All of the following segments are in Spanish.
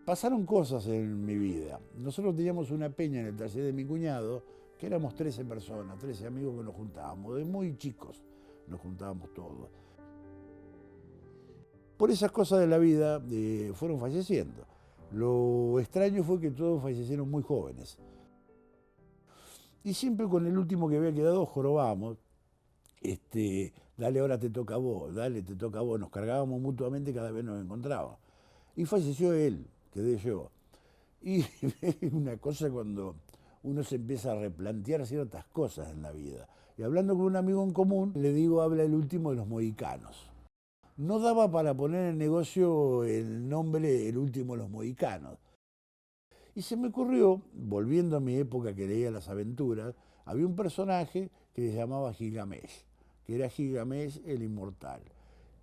Pasaron cosas en mi vida. Nosotros teníamos una peña en el taller de mi cuñado, que éramos 13 personas, 13 amigos que nos juntábamos, de muy chicos nos juntábamos todos. Por esas cosas de la vida fueron falleciendo. Lo extraño fue que todos fallecieron muy jóvenes. Y siempre con el último que había quedado jorobábamos, dale, ahora te toca a vos, dale, te toca a vos. Nos cargábamos mutuamente cada vez nos encontrábamos. Y falleció él, quedé yo. Y es una cosa cuando uno se empieza a replantear ciertas cosas en la vida. Y hablando con un amigo en común, le digo, habla el último de los mohicanos. No daba para poner en negocio el nombre El último de los mohicanos. Y se me ocurrió, volviendo a mi época que leía las aventuras, había un personaje que se llamaba Gilgamesh, que era Gilgamesh el Inmortal,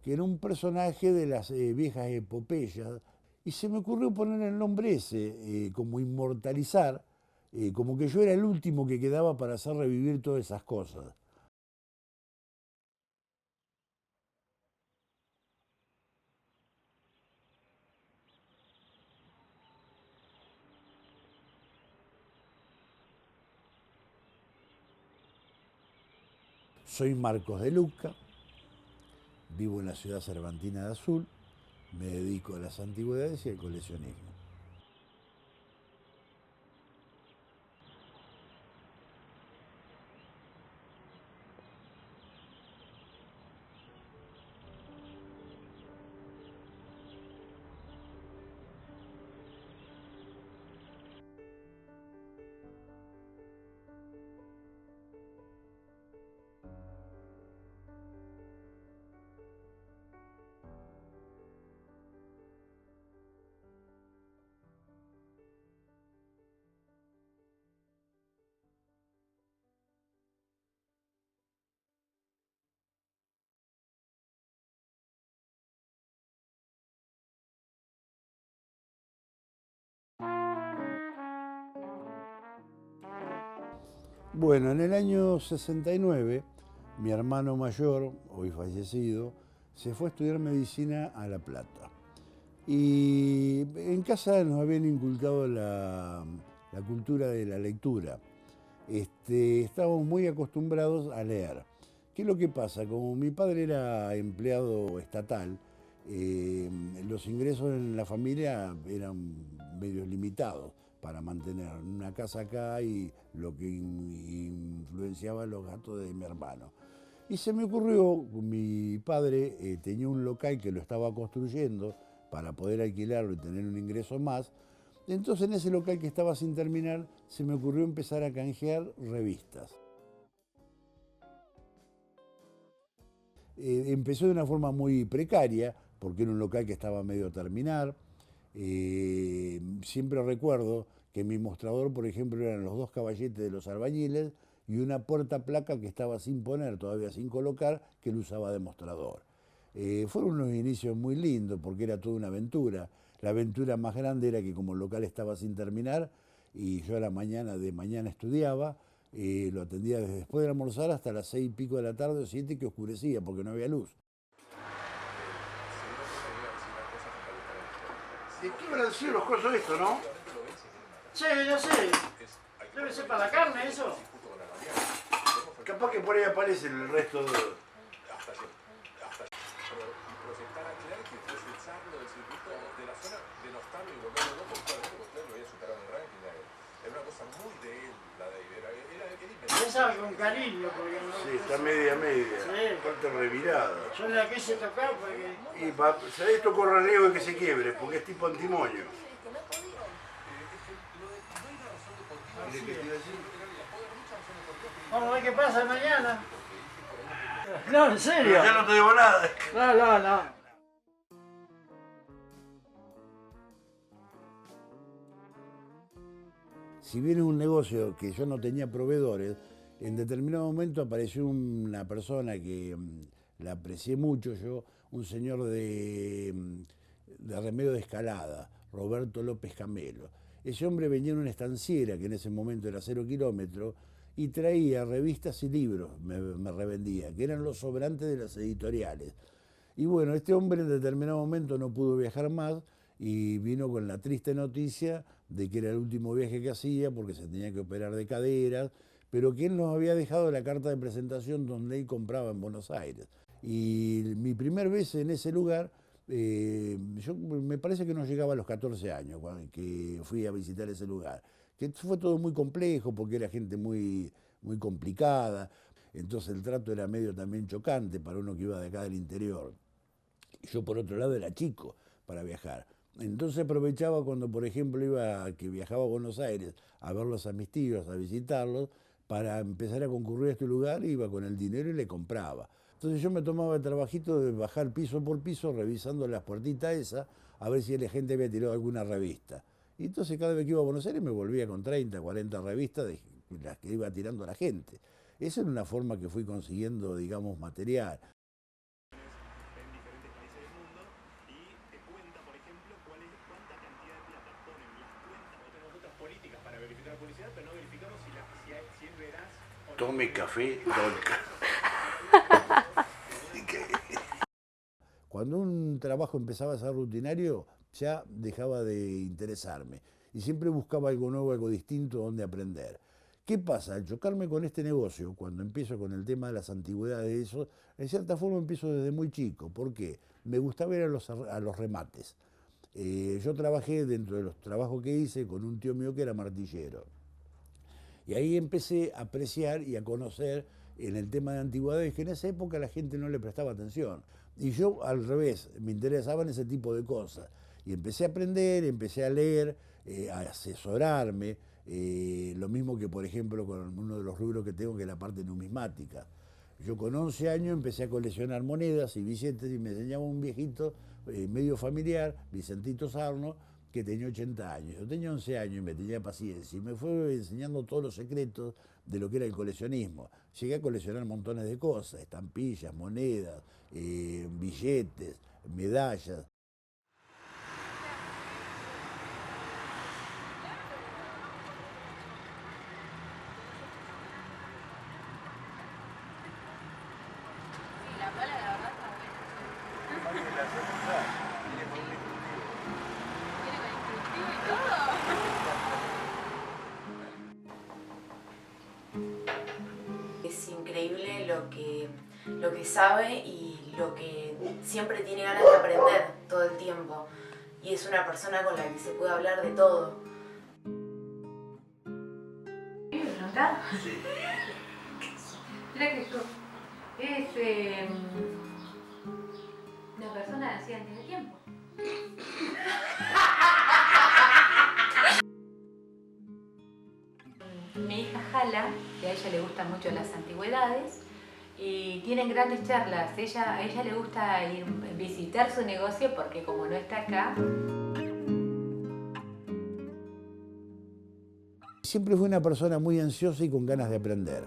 que era un personaje de las viejas epopeyas, y se me ocurrió poner el nombre ese, como inmortalizar, como que yo era el último que quedaba para hacer revivir todas esas cosas. Soy Marcos de Luca, vivo en la ciudad cervantina de Azul, me dedico a las antigüedades y al coleccionismo. Bueno, en el año 69, mi hermano mayor, hoy fallecido, se fue a estudiar medicina a La Plata. Y en casa nos habían inculcado la cultura de la lectura. Estábamos muy acostumbrados a leer. ¿Qué es lo que pasa? Como mi padre era empleado estatal, los ingresos en la familia eran medio limitados para mantener una casa acá y lo que influenciaba los gastos de mi hermano. Y se me ocurrió, mi padre tenía un local que lo estaba construyendo para poder alquilarlo y tener un ingreso más. Entonces en ese local que estaba sin terminar se me ocurrió empezar a canjear revistas. Empezó de una forma muy precaria, porque era un local que estaba medio a terminar. Siempre recuerdo que mi mostrador, por ejemplo, eran los dos caballetes de los albañiles y una puerta placa que estaba sin poner, todavía sin colocar, que él usaba de mostrador. Fueron unos inicios muy lindos porque era toda una aventura. La aventura más grande era que como el local estaba sin terminar y yo a la mañana de mañana estudiaba, lo atendía desde después de almorzar hasta las 6 y pico de la tarde o 7 que oscurecía porque no había luz. ¿De qué habrán sido los cosos esto, no? Sí, yo sé. Debe ser para la carne eso. Capaz que por ahí aparece el resto de... Esa con cariño, porque no. Sí, está media. Sí. Falta revirada. Yo la quise tocar porque. Y esto corre riesgo de que se quiebre, porque es tipo antimonio. Vamos a ver qué pasa mañana. No, en serio. Pero ya no te digo nada. No. Si bien es un negocio que yo no tenía proveedores, en determinado momento apareció una persona que la aprecié mucho yo, un señor de Remedio de Escalada, Roberto López Camelo. Ese hombre venía en una estanciera, que en ese momento era 0 kilómetros, y traía revistas y libros, me revendía, que eran los sobrantes de las editoriales. Y bueno, este hombre en determinado momento no pudo viajar más y vino con la triste noticia de que era el último viaje que hacía porque se tenía que operar de caderas, pero que él nos había dejado la carta de presentación donde él compraba en Buenos Aires. Y mi primer vez en ese lugar, yo me parece que no llegaba a los 14 años que fui a visitar ese lugar. Que fue todo muy complejo porque era gente muy complicada, entonces el trato era medio también chocante para uno que iba de acá del interior. Yo por otro lado era chico para viajar. Entonces aprovechaba cuando, por ejemplo, que viajaba a Buenos Aires a verlos a mis tíos, a visitarlos, para empezar a concurrir a este lugar, iba con el dinero y le compraba. Entonces yo me tomaba el trabajito de bajar piso por piso, revisando las puertitas esas, a ver si la gente había tirado alguna revista. Y entonces cada vez que iba a Buenos Aires me volvía con 30, 40 revistas de las que iba tirando la gente. Esa era una forma que fui consiguiendo, digamos, material. Tome café, Dolca. Cuando un trabajo empezaba a ser rutinario, ya dejaba de interesarme. Y siempre buscaba algo nuevo, algo distinto donde aprender. ¿Qué pasa? Al chocarme con este negocio, cuando empiezo con el tema de las antigüedades de eso, en cierta forma empiezo desde muy chico. ¿Por qué? Me gustaba ir a los remates. Yo trabajé dentro de los trabajos que hice con un tío mío que era martillero. Y ahí empecé a apreciar y a conocer en el tema de antigüedades que en esa época la gente no le prestaba atención. Y yo al revés, me interesaban ese tipo de cosas. Y empecé a aprender, empecé a leer, a asesorarme, lo mismo que por ejemplo con uno de los rubros que tengo que es la parte numismática. Yo con 11 años empecé a coleccionar monedas y billetes y me enseñaba un viejito medio familiar, Vicentito Sarno, que tenía 80 años. Yo tenía 11 años y me tenía paciencia y me fue enseñando todos los secretos de lo que era el coleccionismo. Llegué a coleccionar montones de cosas, estampillas, monedas, billetes, medallas. La cola, la verdad, está buena. Viene con instructivo y todo. Es increíble lo que sabe y lo que siempre tiene ganas de aprender todo el tiempo. Y es una persona con la que se puede hablar de todo. ¿Me preguntás? Sí. Mira que yo es una persona de hacía antes de tiempo. Mi hija Jala, que a ella le gustan mucho las antigüedades y tienen grandes charlas. A ella le gusta ir a visitar su negocio porque como no está acá. Siempre fui una persona muy ansiosa y con ganas de aprender.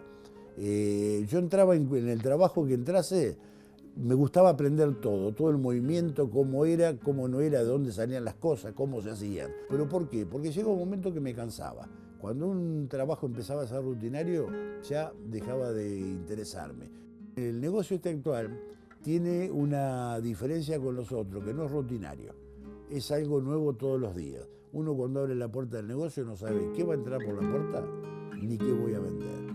Yo entraba en el trabajo que entrase, me gustaba aprender todo el movimiento, cómo era, cómo no era, de dónde salían las cosas, cómo se hacían. ¿Pero por qué? Porque llegó un momento que me cansaba. Cuando un trabajo empezaba a ser rutinario, ya dejaba de interesarme. El negocio este actual tiene una diferencia con los otros, que no es rutinario. Es algo nuevo todos los días. Uno cuando abre la puerta del negocio no sabe qué va a entrar por la puerta ni qué voy a vender.